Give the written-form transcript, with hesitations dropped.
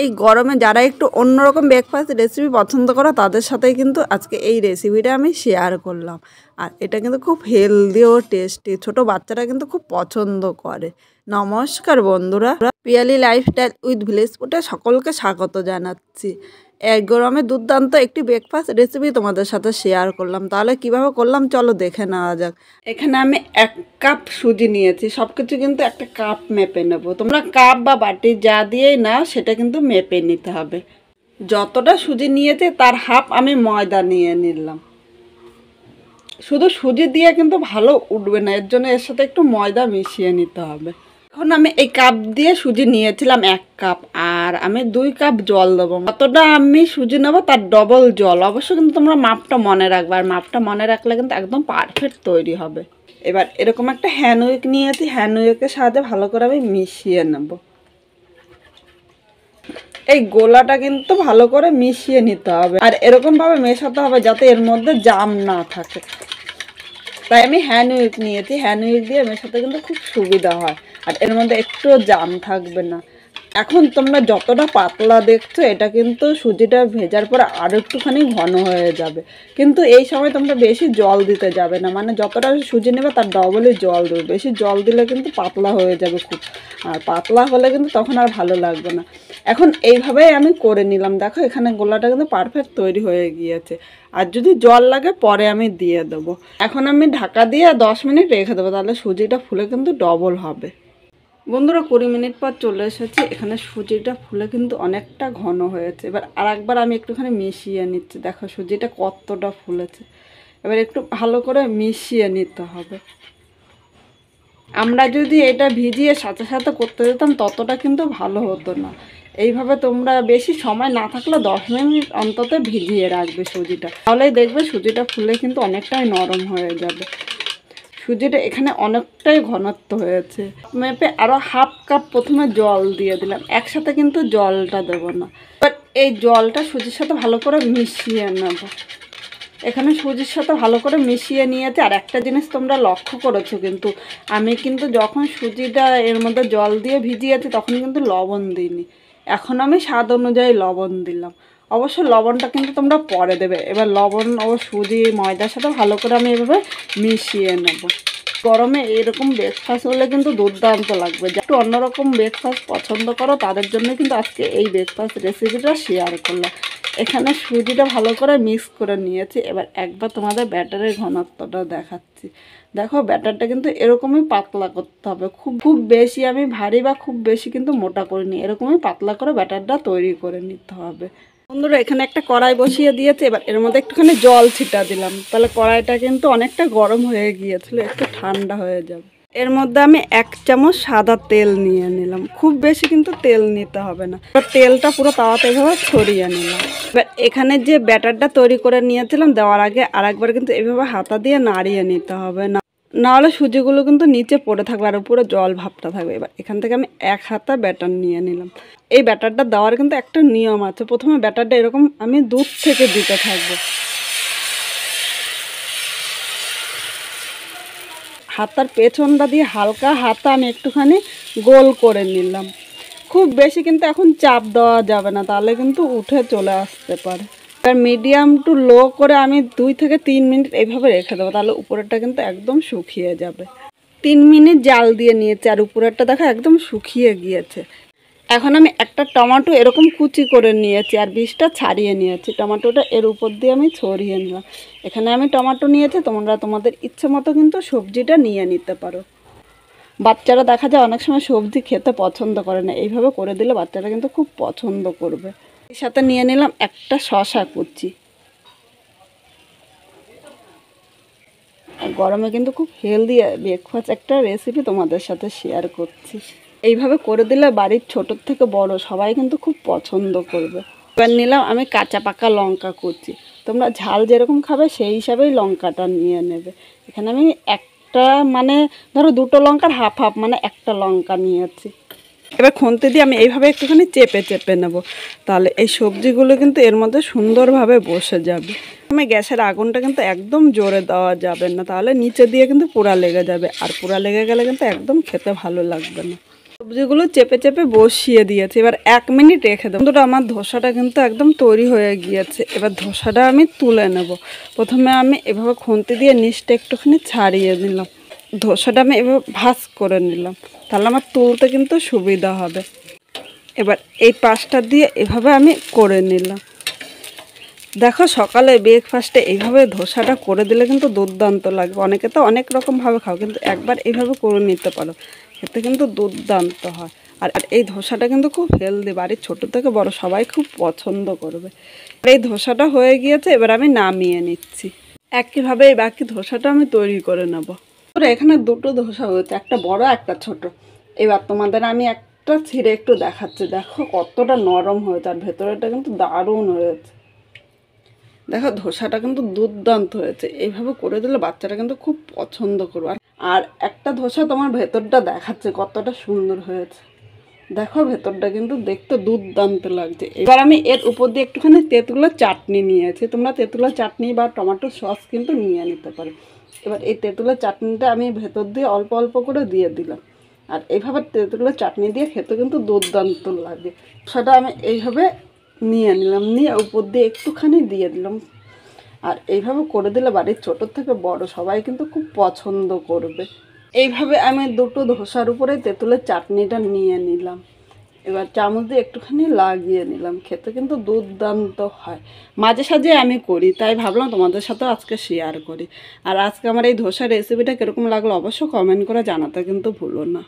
এই গরমে যারা একটু অন্যরকম ব্রেকফাস্ট রেসিপি পছন্দ করো তাদের সাথেই কিন্তু আজকে এই রেসিপিটা আমি শেয়ার করলাম। আর এটা কিন্তু খুব হেলদি ও টেস্টি, ছোট বাচ্চারা কিন্তু খুব পছন্দ করে। নমস্কার বন্ধুরা, পিয়ালি লাইফস্টাইল উইথ ভিলেজ ফুডে সকলকে স্বাগত জানাচ্ছি। এক গরমে দুর্দান্ত একটি ব্রেকফাস্ট রেসিপি তোমাদের সাথে শেয়ার করলাম। তাহলে কিভাবে করলাম চলো দেখে নেওয়া যাক। এখানে আমি 1 কাপ সুজি নিয়েছি। সব কিছু কিন্তু একটা কাপ মেপে নেব। তোমরা কাপ বা বাটি যা দিয়েই নাও সেটা কিন্তু মেপে নিতে হবে। যতটা সুজি নিয়েছি তার হাফ আমি ময়দা নিয়ে নিলাম। শুধু সুজি দিয়ে কিন্তু ভালো উঠবে না, এর জন্য এর সাথে একটু ময়দা মিশিয়ে নিতে হবে। এখন আমি এই কাপ দিয়ে সুজি নিয়েছিলাম 1 কাপ, আর আমি 2 কাপ জল দেবো। যতটা আমি সুজি নেবো তার ডবল জল। অবশ্যই কিন্তু তোমরা মাপটা মনে রাখবে, আর মাপটা মনে রাখলে কিন্তু একদম পারফেক্ট তৈরি হবে। এবার এরকম একটা হ্যান্ড উইক নিয়েছি, হ্যান্ড উইকের সাহায্যে ভালো করে আমি মিশিয়ে নেব। এই গোলাটা কিন্তু ভালো করে মিশিয়ে নিতে হবে, আর এরকমভাবে মেশাতে হবে যাতে এর মধ্যে জাম না থাকে। তাই আমি হ্যান্ড উইক নিয়েছি, হ্যান্ড উইক দিয়ে মেশাতে কিন্তু খুব সুবিধা হয়, আর এর মধ্যে একটুও জাম থাকবে না। এখন তোমরা যতটা পাতলা দেখছো এটা কিন্তু সুজিটা ভেজার পরে আরও একটুখানি ঘন হয়ে যাবে। কিন্তু এই সময় তোমরা বেশি জল দিতে যাবে না, মানে যতটা সুজি নেবে তার ডবলই জল দেবে। বেশি জল দিলে কিন্তু পাতলা হয়ে যাবে খুব, আর পাতলা হলে কিন্তু তখন আর ভালো লাগবে না। এখন এইভাবেই আমি করে নিলাম। দেখো এখানে গোলাটা কিন্তু পারফেক্ট তৈরি হয়ে গিয়েছে, আর যদি জল লাগে পরে আমি দিয়ে দেবো। এখন আমি ঢাকা দিয়ে 10 মিনিট রেখে দেবো, তাহলে সুজিটা ফুলে কিন্তু ডবল হবে। বন্ধুরা 20 মিনিট পর চলে এসেছি। এখানে সুজিটা ফুলে কিন্তু অনেকটা ঘন হয়েছে। এবার আরেকবার আমি একটুখানি মিশিয়ে নিচ্ছি। দেখো সুজিটা কতটা ফুলেছে। এবার একটু ভালো করে মিশিয়ে নিতে হবে। আমরা যদি এটা ভিজিয়ে সাথে সাথে করতে দিতাম ততটা কিন্তু ভালো হতো না। এইভাবে তোমরা বেশি সময় না থাকলে 10 মিনিট অন্তত ভিজিয়ে রাখবে সুজিটা, তাহলেই দেখবে সুজিটা ফুলে কিন্তু অনেকটাই নরম হয়ে যাবে। সুজিটা এখানে অনেকটাই ঘনত্ব হয়েছে। মেপে আরও হাফ কাপ প্রথমে জল দিয়ে দিলাম, একসাথে কিন্তু জলটা দেবো না। এবার এই জলটা সুজির সাথে ভালো করে মিশিয়ে নেব। এখানে সুজির সাথে ভালো করে মিশিয়ে নিয়েছে। আর একটা জিনিস তোমরা লক্ষ্য করেছো কিন্তু, আমি কিন্তু যখন সুজিটা এর মধ্যে জল দিয়ে ভিজিয়েছি তখন কিন্তু লবণ দিইনি। এখন আমি স্বাদ অনুযায়ী লবণ দিলাম। অবশ্য লবণটা কিন্তু তোমরা পরে দেবে। এবার লবণ ও সুজি ময়দার সাথে ভালো করে আমি এভাবে মিশিয়ে নেব। গরমে এরকম ব্রেকফাস্ট হলে কিন্তু দুর্দান্ত লাগবে। যা একটু অন্যরকম ব্রেকফাস্ট পছন্দ করো তাদের জন্য কিন্তু আজকে এই ব্রেকফাস্ট রেসিপিটা শেয়ার করলাম। এখানে সুজিটা ভালো করে মিক্স করে নিয়েছি। এবার একবার তোমাদের ব্যাটারের ঘনত্বটা দেখাচ্ছি। দেখো ব্যাটারটা কিন্তু এরকমই পাতলা করতে হবে। খুব বেশি আমি ভারী বা খুব বেশি কিন্তু মোটা করিনি, এরকমই পাতলা করে ব্যাটারটা তৈরি করে নিতে হবে। বন্ধুরা এখানে একটা কড়াই বসিয়ে দিয়েছে। এবার এর মধ্যে একটুখানি জল ছিটা দিলাম, তাহলে কড়াইটা কিন্তু অনেকটা গরম হয়ে গিয়েছিল, একটু ঠান্ডা হয়ে যাবে। এর মধ্যে আমি 1 চামচ সাদা তেল নিয়ে নিলাম। খুব বেশি কিন্তু তেল নিতে হবে না। তেলটা পুরো তাওয়াতে এভাবে ছড়িয়ে নিলাম। এবার এখানে যে ব্যাটারটা তৈরি করে নিয়েছিলাম দেওয়ার আগে আরেকবার কিন্তু এভাবে হাতা দিয়ে নাড়িয়ে নিতে হবে, নাহলে সুজিগুলো কিন্তু নিচে পড়ে থাকবে আর উপরে জল ভাবটা থাকবে। এবার এখান থেকে আমি 1 হাতা ব্যাটার নিয়ে নিলাম। এই ব্যাটারটা দেওয়ার কিন্তু একটা নিয়ম আছে। প্রথমে ব্যাটারটা এরকম আমি দূর থেকে দিতে থাকবো। হাতার পেছনটা দিয়ে হালকা হাতা আমি একটুখানি গোল করে নিলাম। খুব বেশি কিন্তু এখন চাপ দেওয়া যাবে না, তাহলে কিন্তু উঠে চলে আসতে পারে। এবার মিডিয়াম টু লো করে আমি 2 থেকে 3 মিনিট এইভাবে রেখে দেবো, তাহলে উপরেরটা কিন্তু একদম শুকিয়ে যাবে। 3 মিনিট জাল দিয়ে নিয়েছি, আর উপরেরটা দেখো একদম শুকিয়ে গিয়েছে। এখন আমি একটা টমেটো এরকম কুচি করে নিয়েছি, আর বীজটা ছাড়িয়ে নিয়েছি। টমেটোটা এর উপর দিয়ে আমি ছড়িয়ে নিলাম। এখানে আমি টমেটো নিয়েছি, তোমরা তোমাদের ইচ্ছে মতো কিন্তু সবজিটা নিয়ে নিতে পারো। বাচ্চারা দেখা যায় অনেক সময় সবজি খেতে পছন্দ করে না, এইভাবে করে দিলে বাচ্চারা কিন্তু খুব পছন্দ করবে। এর সাথে নিয়ে নিলাম একটা শসা কুচি। গরমে কিন্তু খুব হেলদি ব্রেকফাস্ট একটা রেসিপি তোমাদের সাথে শেয়ার করছি। এইভাবে করে দিলে বাড়ির ছোটোর থেকে বড় সবাই কিন্তু খুব পছন্দ করবে। এবার নিলাম আমি কাঁচা পাকা লঙ্কা কুচি। তোমরা ঝাল যেরকম খাবে সেই হিসাবেই লঙ্কাটা নিয়ে নেবে। এখানে আমি একটা মানে ধরো 2টো লঙ্কার হাফ হাফ মানে একটা লঙ্কা নিয়েছি। এবার খুন্তি দিয়ে আমি এইভাবে একটুখানি চেপে চেপে নেব, তাহলে এই সবজিগুলো কিন্তু এর মধ্যে সুন্দরভাবে বসে যাবে। আমি গ্যাসের আগুনটা কিন্তু একদম জোরে দেওয়া যাবে না, তাহলে নিচে দিয়ে কিন্তু পোড়া লেগে যাবে, আর পোড়া লেগে গেলে কিন্তু একদম খেতে ভালো লাগবে না। সবজিগুলো চেপে চেপে বসিয়ে দিয়েছি, এবার 1 মিনিট রেখে দেবো। বন্ধুরা আমার ধোসাটা কিন্তু একদম তৈরি হয়ে গিয়েছে। এবার ধোসাটা আমি তুলে নেব। প্রথমে আমি এভাবে খুন্তি দিয়ে নিচটা একটুখানি ছাড়িয়ে নিলাম, ধোসাটা আমি এভাবে ভাঁজ করে নিলাম, তাহলে আমার তুলতে কিন্তু সুবিধা হবে। এবার এই পাশটা দিয়ে এভাবে আমি করে নিলাম। দেখো সকালে ব্রেকফাস্টে এইভাবে ধোসাটা করে দিলে কিন্তু দুর্দান্ত লাগবে। অনেকে তো অনেক রকমভাবে খাও, কিন্তু একবার এইভাবে করে নিতে পারো, এতে কিন্তু দুর্দান্ত হয়। আর এই ধোসাটা কিন্তু খুব হেলদি, বাড়ির ছোটো থেকে বড় সবাই খুব পছন্দ করবে। এই ধোসাটা হয়ে গিয়েছে, এবার আমি নামিয়ে নিচ্ছি। একইভাবে এই বাকি ধোসাটা আমি তৈরি করে নেব। এখানে দুটো ধোসা হয়েছে, একটা বড় একটা ছোট। এবার তোমাদের আমি একটা ছিঁড়ে একটু দেখাচ্ছি, দেখো কতটা নরম হয়েছে, আর ভেতরেটা কিন্তু দারুণ হয়েছে। দেখো ধোসাটা কিন্তু দুর্দান্ত হয়েছে। এইভাবে করে দিলে বাচ্চারা কিন্তু খুব পছন্দ করবে। আর একটা ধোসা তোমার ভেতরটা দেখাচ্ছে কতটা সুন্দর হয়েছে। দেখো ভেতরটা কিন্তু দেখতে দুর্দান্ত লাগছে। এবার আমি এর উপর দিয়ে একটুখানি তেঁতুলের চাটনি নিয়েছি, তোমরা তেঁতুলের চাটনি বা টমেটো সস কিন্তু নিয়ে নিতে পারো। এবার এই তেঁতুলের চাটনিটা আমি ভেতর দিয়ে অল্প অল্প করে দিয়ে দিলাম। আর এইভাবে তেঁতুলের চাটনি দিয়ে খেতে কিন্তু দুর্দান্ত লাগে। সেটা আমি এইভাবে নিয়ে নিলাম, নিয়ে উপর দিয়ে একটুখানি দিয়ে দিলাম। আর এইভাবে করে দিলে বাড়ির ছোটো থেকে বড় সবাই কিন্তু খুব পছন্দ করবে। এইভাবে আমি দুটো ধোসার উপরে তেঁতুলের চাটনিটা নিয়ে নিলাম। এবার চামচ দিয়ে একটুখানি লাগিয়ে নিলাম, খেতে কিন্তু দুর্দান্ত হয়। মাঝে সাঝে আমি করি, তাই ভাবলাম তোমাদের সাথেও আজকে শেয়ার করি। আর আজকে আমার এই ধোসার রেসিপিটা কীরকম লাগলো অবশ্যই কমেন্ট করে জানাতে কিন্তু ভুলো না।